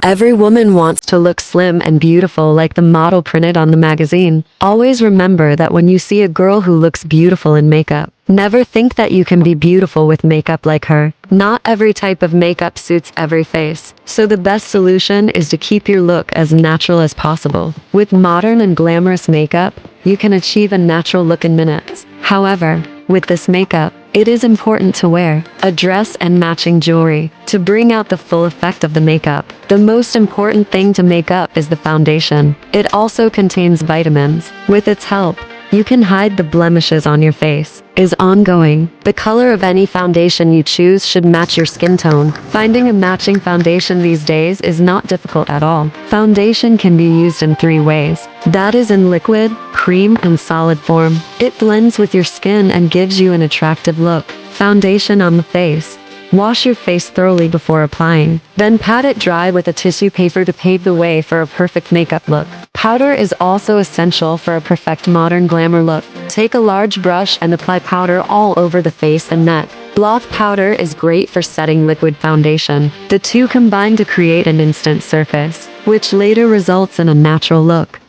Every woman wants to look slim and beautiful like the model printed on the magazine. Always remember that when you see a girl who looks beautiful in makeup, never think that you can be beautiful with makeup like her. Not every type of makeup suits every face, so the best solution is to keep your look as natural as possible. With modern and glamorous makeup, you can achieve a natural look in minutes. However, with this makeup, it is important to wear a dress and matching jewelry to bring out the full effect of the makeup. The most important thing to make up is the foundation. It also contains vitamins. With its help, you can hide the blemishes on your face. Is ongoing. The color of any foundation you choose should match your skin tone. Finding a matching foundation these days is not difficult at all. Foundation can be used in 3 ways. That is in liquid, cream, and solid form. It blends with your skin and gives you an attractive look. Foundation on the face. Wash your face thoroughly before applying. Then pat it dry with a tissue paper to pave the way for a perfect makeup look. Powder is also essential for a perfect modern glamour look. Take a large brush and apply powder all over the face and neck. Block powder is great for setting liquid foundation. The two combine to create an instant surface, which later results in a natural look.